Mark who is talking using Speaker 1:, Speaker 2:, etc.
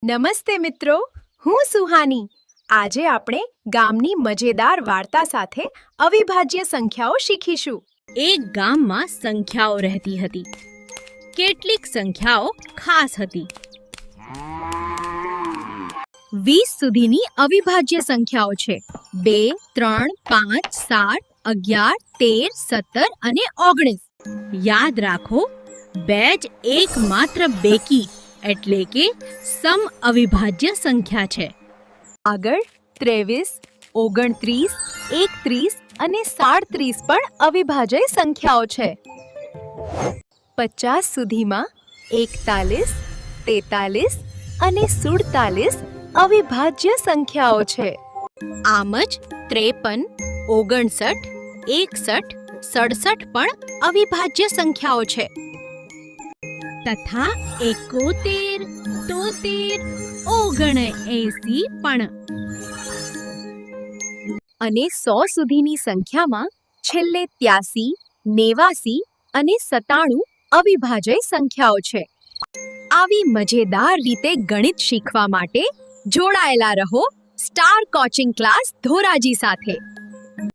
Speaker 1: નમસ્તે મિત્રો, હું સુહાની. આજે આપણે ગામની મજેદાર વાર્તા સાથે અવિભાજ્ય સંખ્યાઓ શીખીશું.
Speaker 2: એક ગામમાં સંખ્યાઓ રહેતી હતી. કેટલીક સંખ્યાઓ ખાસ હતી. 20 સુધીની અવિભાજ્ય સંખ્યાઓ છે. 2, 3, 5, 7, 11, 13, 17 અને 19. યાદ રાખો, 2 જ એકમાત્ર બેકી એટલે કે સમ અવિભાજ્ય સંખ્યા છે.
Speaker 1: આગળ 23, 29, 31 અને 37 પણ અવિભાજ્ય સંખ્યાઓ છે. 50 સુધીમાં 41, 43 અને 47 અવિભાજ્ય સંખ્યાઓ છે.
Speaker 2: આમ જ 53, 59, 61, 67 પણ અવિભાજ્ય સંખ્યાઓ છે. તથા 71, 73, 79 પણ.
Speaker 1: અને 100 સુધીની સંખ્યામાં છેલ્લે 83, 89 અને 97 અવિભાજ્ય સંખ્યાઓ છે. આવી મજેદાર રીતે ગણિત શીખવા માટે જોડાયેલા રહો સ્ટાર કોચિંગ ક્લાસ ધોરાજી સાથે.